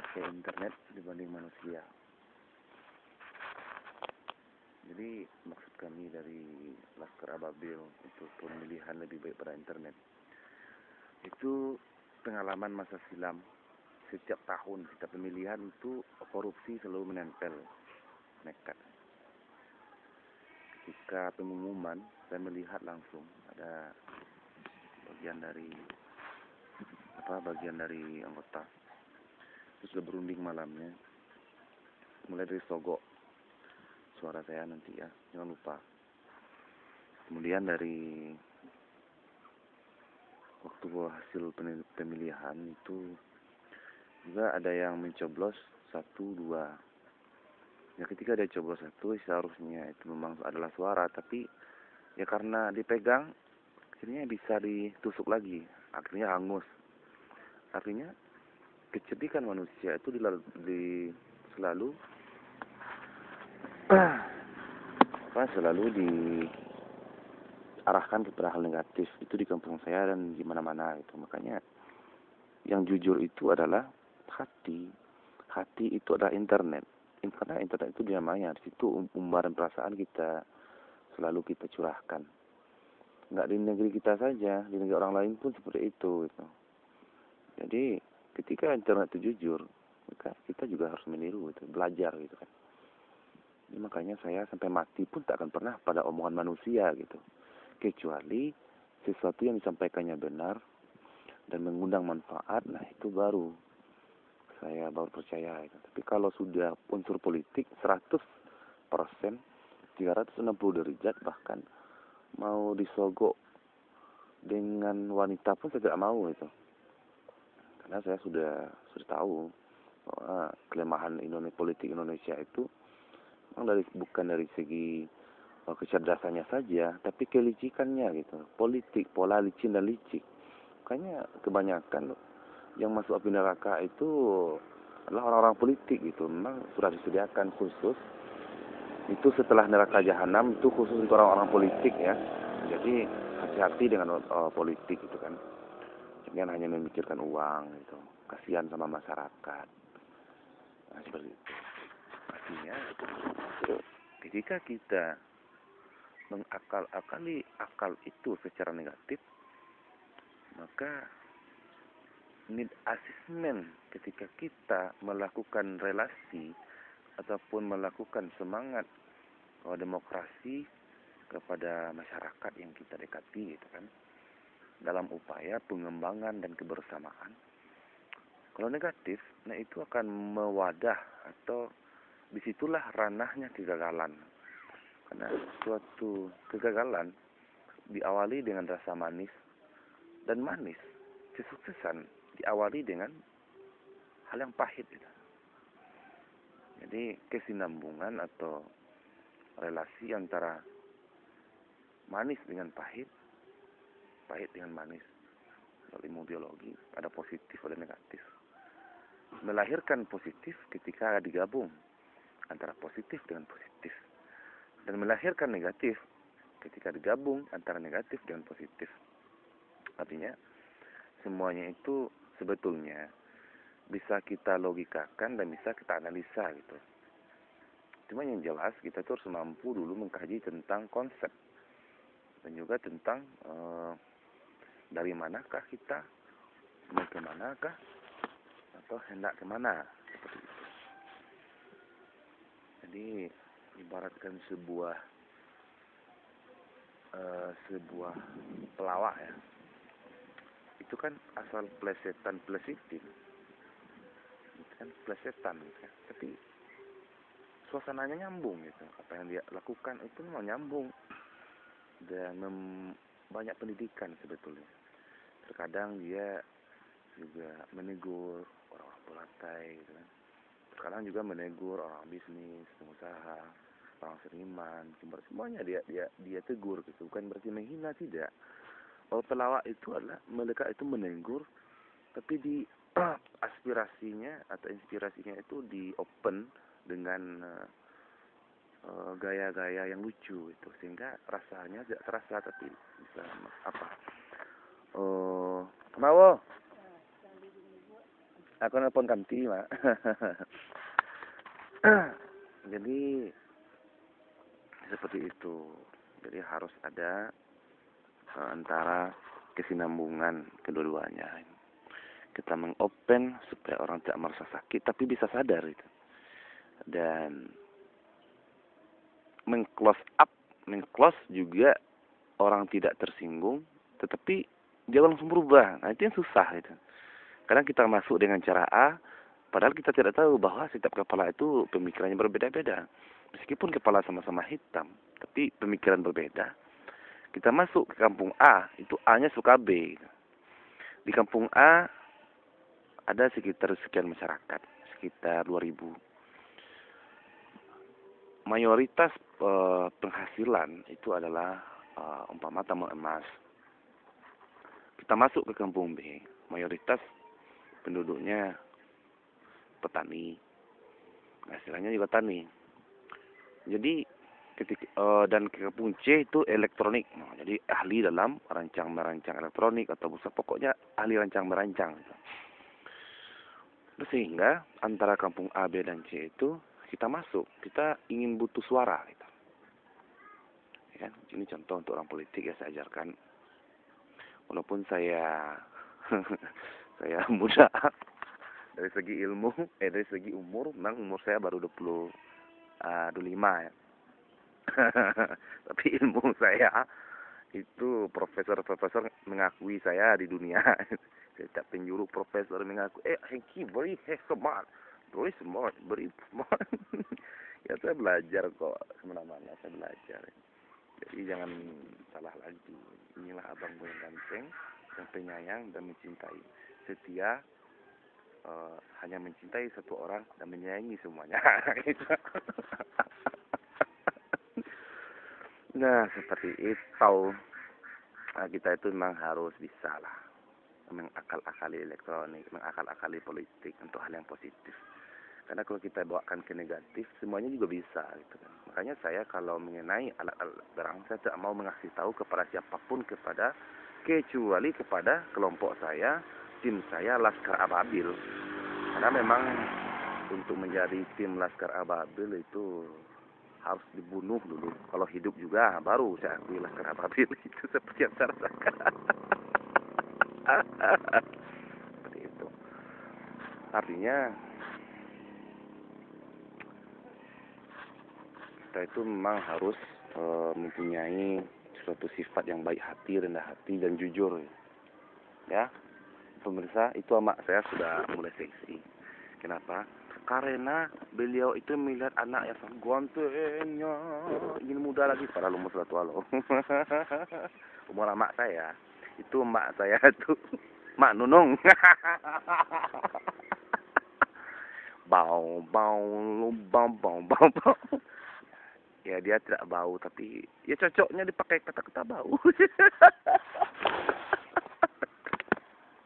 pakai internet dibanding manusia. Jadi maksud kami dari Laskar Ababil untuk pemilihan lebih baik pada internet itu pengalaman masa silam. Setiap tahun kita pemilihan itu korupsi selalu menempel, nekat. Ketika pengumuman saya melihat langsung ada bagian dari anggota itu sudah berunding malamnya, mulai dari sogok suara saya nanti ya, jangan lupa. Kemudian dari waktu hasil pemilihan itu juga ada yang mencoblos 1, 2. Ya ketika dia coblos 1 seharusnya itu memang adalah suara, tapi ya karena dipegang akhirnya bisa ditusuk lagi, akhirnya hangus. Artinya kecerdikan manusia itu selalu selalu diarahkan kepada hal negatif. Itu di kampung saya dan di mana-mana itu. Makanya yang jujur itu adalah hati. Hati itu adalah internet. Karena internet itu namanya, di situ umbaran perasaan kita selalu kita curahkan. Nggak di negeri kita saja, di negeri orang lain pun seperti itu gitu. Jadi ketika internet itu jujur, maka kita juga harus meniru gitu, belajar gitu kan. Jadi, makanya saya sampai mati pun tak akan pernah pada omongan manusia gitu. Kecuali sesuatu yang disampaikannya benar dan mengundang manfaat, nah itu baru saya baru percaya gitu. Tapi kalau sudah unsur politik 100%, 360 derajat bahkan mau disogok dengan wanita pun saya tidak mau itu. Karena saya sudah tahu bahwa kelemahan politik Indonesia itu memang bukan dari segi kecerdasannya saja, tapi kelicikannya gitu. Politik, pola licin dan licik. Makanya kebanyakan yang masuk api neraka itu adalah orang-orang politik gitu. Memang sudah disediakan khusus. Itu setelah neraka jahanam itu khusus untuk orang-orang politik ya. Jadi hati-hati dengan politik gitu kan. Jangan hanya memikirkan uang gitu. Kasihan sama masyarakat. Nah, seperti itu. Artinya ketika kita mengakal-akali akal itu secara negatif, maka need assessment ketika kita melakukan relasi ataupun melakukan semangat demokrasi kepada masyarakat yang kita dekati gitu kan, dalam upaya pengembangan dan kebersamaan. Kalau negatif, nah itu akan mewadah atau disitulah ranahnya kegagalan. Karena suatu kegagalan diawali dengan rasa manis, dan manis kesuksesan diawali dengan hal yang pahit gitu. Jadi kesinambungan atau relasi antara manis dengan pahit, pahit dengan manis. Dalam ilmu biologi ada positif, ada negatif. Melahirkan positif ketika digabung antara positif dengan positif. Dan melahirkan negatif ketika digabung antara negatif dengan positif. Artinya semuanya itu sebetulnya bisa kita logikakan dan bisa kita analisa gitu. Cuma yang jelas kita tuh harus mampu dulu mengkaji tentang konsep dan juga tentang dari manakah kita, mau kemanakah, atau hendak kemana, seperti itu. Jadi ibaratkan sebuah pelawak ya, itu kan asal plesetan plesitin, itu kan plesetan gitu kan. Tapi suasananya nyambung gitu, apa yang dia lakukan itu memang nyambung dan banyak pendidikan sebetulnya. Terkadang dia juga menegur orang-orang pelatai gitu kan. Terkadang juga menegur orang bisnis, pengusaha, orang seniman, semuanya dia tegur gitu. Bukan berarti menghina, tidak. Kalau pelawak itu adalah mereka itu menegur, tapi di aspirasinya atau inspirasinya itu di open dengan gaya-gaya yang lucu itu, sehingga rasanya tidak terasa tapi bisa kenapa? Kenapa? Aku nelpon kanti, Mak. Jadi seperti itu. Jadi harus ada antara kesinambungan kedua-duanya. Kita mengopen supaya orang tidak merasa sakit, tapi bisa sadar itu. Dan mengclose juga orang tidak tersinggung, tetapi dia langsung berubah. Nah, itu yang susah itu. Kadang kita masuk dengan cara A, padahal kita tidak tahu bahwa setiap kepala itu pemikirannya berbeda-beda. Meskipun kepala sama-sama hitam, tapi pemikiran berbeda. Kita masuk ke kampung A, itu A-nya suka B. Di kampung A ada sekitar sekian masyarakat, sekitar 2000. Mayoritas penghasilan itu adalah umpama tambang emas. Kita masuk ke kampung B, mayoritas penduduknya petani, penghasilannya juga tani. Jadi dan ke kampung C itu elektronik. Nah, jadi ahli dalam merancang elektronik atau pokoknya ahli rancang-merancang. Sehingga antara kampung A, B, dan C itu kita masuk, kita ingin butuh suara. Gitu. Ya, ini contoh untuk orang politik ya saya ajarkan. Walaupun saya saya muda dari segi ilmu, dari segi umur, memang umur saya baru 25 ya. Tapi ilmu saya itu profesor mengakui saya di dunia. Setiap penjuru profesor mengaku, Hengki very smart, very smart. Ya saya belajar kok kemana-mana, saya belajar. Jadi jangan salah lagi. Inilah abangmu yang ganteng, yang penyayang dan mencintai. Setia, hanya mencintai satu orang dan menyayangi semuanya. Nah, seperti itu. Nah, kita itu memang harus bisa lah mengakal-akali elektronik, mengakal-akali politik untuk hal yang positif. Karena kalau kita bawakan ke negatif, semuanya juga bisa. Gitu kan. Makanya saya kalau mengenai alat-alat perang, saya tidak mau mengasih tahu kepada siapapun, kecuali kepada kelompok saya, tim saya, Laskar Ababil. Karena memang untuk menjadi tim Laskar Ababil itu harus dibunuh dulu. Kalau hidup juga, baru saya akui Laskar Ababil. Itu seperti yang saya rasakan. Seperti itu. Artinya kita itu memang harus mempunyai suatu sifat yang baik hati, rendah hati, dan jujur. Ya, pemirsa, itu amak saya sudah mulai seksi. Kenapa? Karena beliau itu melihat anak yang sangat gantengnya, ingin muda lagi, padahal umur sudah tua loh. Umur amak saya, itu emak saya itu, Mak Nunung. Bau, bau. Ya dia tidak bau, tapi ya cocoknya dipakai kata-kata bau.